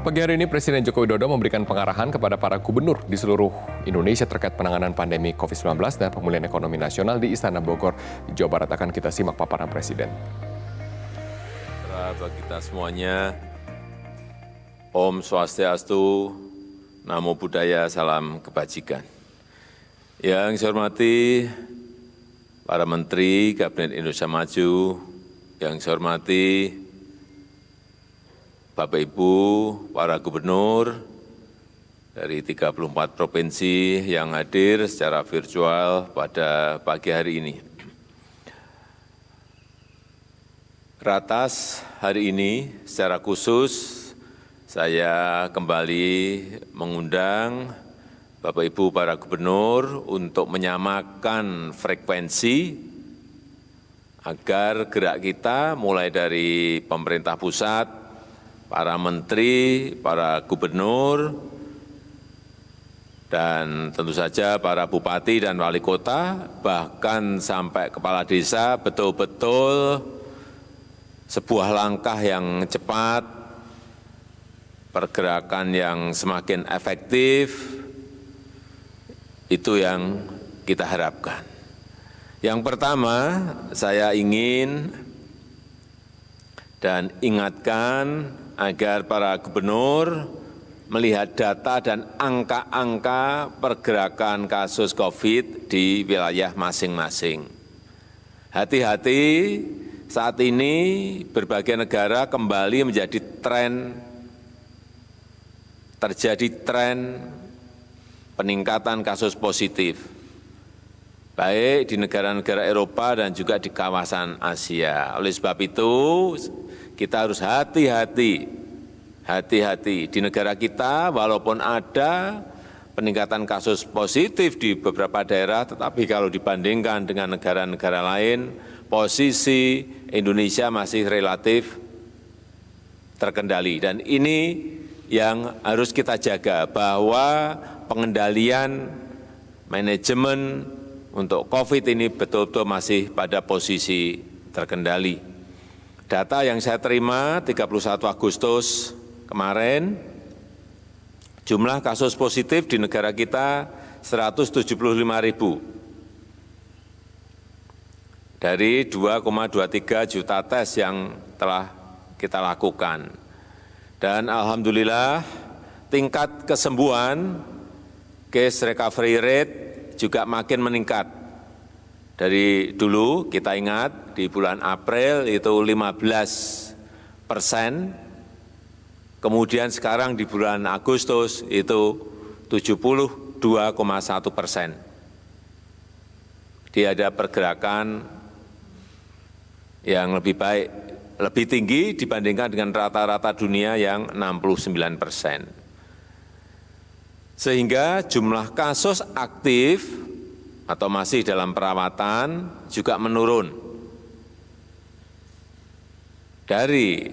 Pagi hari ini Presiden Joko Widodo memberikan pengarahan kepada para gubernur di seluruh Indonesia terkait penanganan pandemi COVID-19 dan pemulihan ekonomi nasional di Istana Bogor, Jawa Barat. Akan kita simak paparan Presiden. Bagi kita semuanya, Om Swastiastu, Namo Buddhaya, salam kebajikan. Yang saya hormati para Menteri Kabinet Indonesia Maju, yang saya hormati Bapak Ibu, para gubernur dari 34 provinsi yang hadir secara virtual pada pagi hari ini. Ratas hari ini secara khusus saya kembali mengundang Bapak Ibu para gubernur untuk menyamakan frekuensi agar gerak kita mulai dari pemerintah pusat, para menteri, para gubernur, dan tentu saja para bupati dan wali kota, bahkan sampai kepala desa, betul-betul sebuah langkah yang cepat, pergerakan yang semakin efektif, itu yang kita harapkan. Yang pertama, saya ingin dan ingatkan agar para gubernur melihat data dan angka-angka pergerakan kasus COVID di wilayah masing-masing. Hati-hati, saat ini berbagai negara kembali terjadi tren peningkatan kasus positif, baik di negara-negara Eropa dan juga di kawasan Asia. Oleh sebab itu, kita harus hati-hati di negara kita, walaupun ada peningkatan kasus positif di beberapa daerah, tetapi kalau dibandingkan dengan negara-negara lain, posisi Indonesia masih relatif terkendali. Dan ini yang harus kita jaga, bahwa pengendalian manajemen untuk COVID ini betul-betul masih pada posisi terkendali. Data yang saya terima 31 Agustus kemarin, jumlah kasus positif di negara kita 175.000 dari 2,23 juta tes yang telah kita lakukan. Dan alhamdulillah tingkat kesembuhan, case recovery rate juga makin meningkat. Dari dulu kita ingat di bulan April itu 15%, kemudian sekarang di bulan Agustus itu 72,1%. Dia ada pergerakan yang lebih baik, lebih tinggi dibandingkan dengan rata-rata dunia yang 69%. Sehingga jumlah kasus aktif atau masih dalam perawatan juga menurun. Dari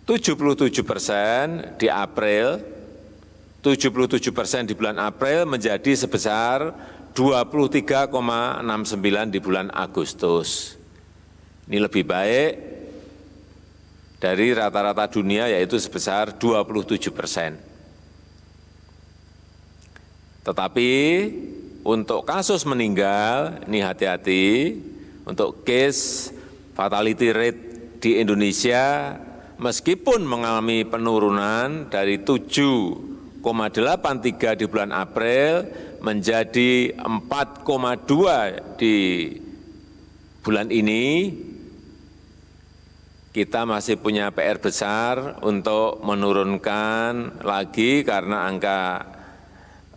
77% di April, 77% di bulan April menjadi sebesar 23,69 di bulan Agustus. Ini lebih baik dari rata-rata dunia, yaitu sebesar 27%. Tetapi untuk kasus meninggal, ini hati-hati, untuk case fatality rate di Indonesia meskipun mengalami penurunan dari 7,83 di bulan April menjadi 4,2 di bulan ini, kita masih punya PR besar untuk menurunkan lagi karena angka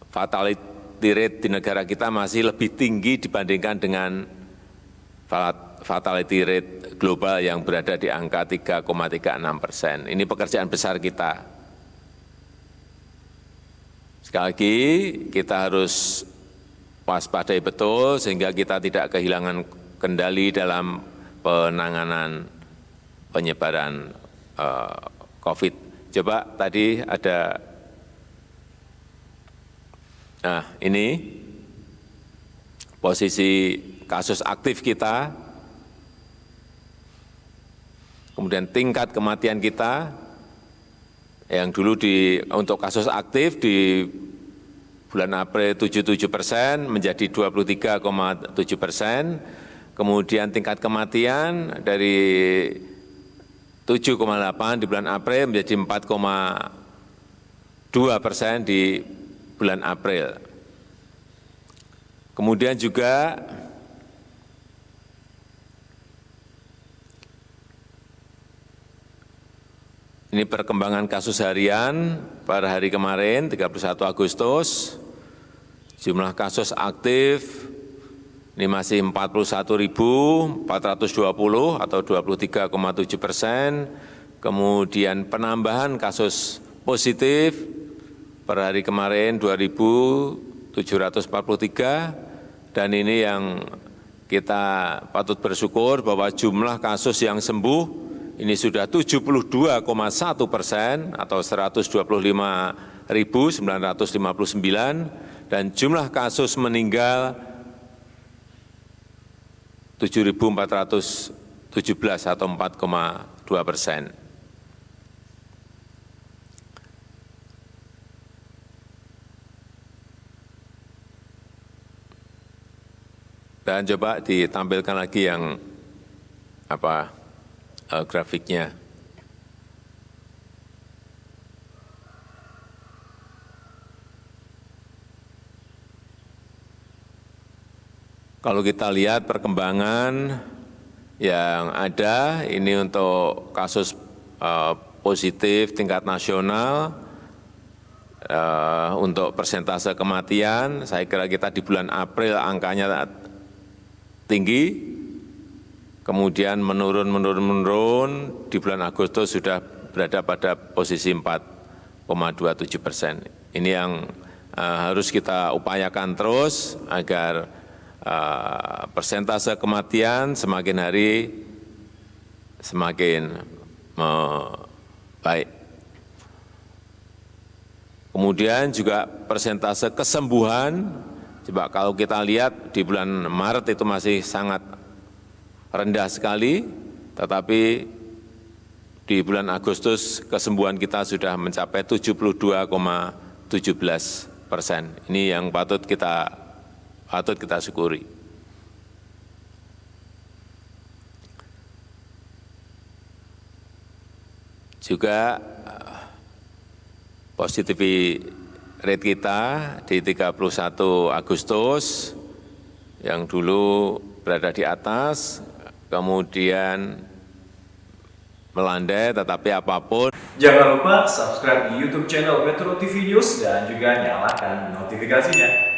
fatality rate di negara kita masih lebih tinggi dibandingkan dengan fatality rate global yang berada di angka 3,36%. Ini pekerjaan besar kita. Sekali lagi, kita harus waspadai betul sehingga kita tidak kehilangan kendali dalam penanganan penyebaran COVID. Coba tadi ada. Nah, ini posisi kasus aktif kita, kemudian tingkat kematian kita, Yang dulu untuk kasus aktif di bulan April 77% menjadi 23,7%. Kemudian tingkat kematian dari 7,8 di bulan April menjadi 4,2% di bulan April. Kemudian juga ini perkembangan kasus harian per hari kemarin 31 Agustus, jumlah kasus aktif ini masih 41.420 atau 23,7%. Kemudian penambahan kasus positif per hari kemarin 2.743, dan ini yang kita patut bersyukur bahwa jumlah kasus yang sembuh ini sudah 72,1% atau 125.959, dan jumlah kasus meninggal 7.417 atau 4,2%. Dan coba ditampilkan lagi yang grafiknya. Kalau kita lihat perkembangan yang ada, ini untuk kasus positif tingkat nasional, untuk persentase kematian, saya kira kita di bulan April angkanya tinggi, kemudian menurun, di bulan Agustus sudah berada pada posisi 4,27%. Ini yang harus kita upayakan terus agar persentase kematian semakin hari semakin baik. Kemudian juga persentase kesembuhan, coba kalau kita lihat di bulan Maret itu masih sangat rendah sekali, tetapi di bulan Agustus kesembuhan kita sudah mencapai 72,17%. Ini yang patut kita syukuri. Juga positivity rate kita di 31 Agustus yang dulu berada di atas, kemudian melandai, tetapi apapun. Jangan lupa subscribe di YouTube channel Metro TV News dan juga nyalakan notifikasinya.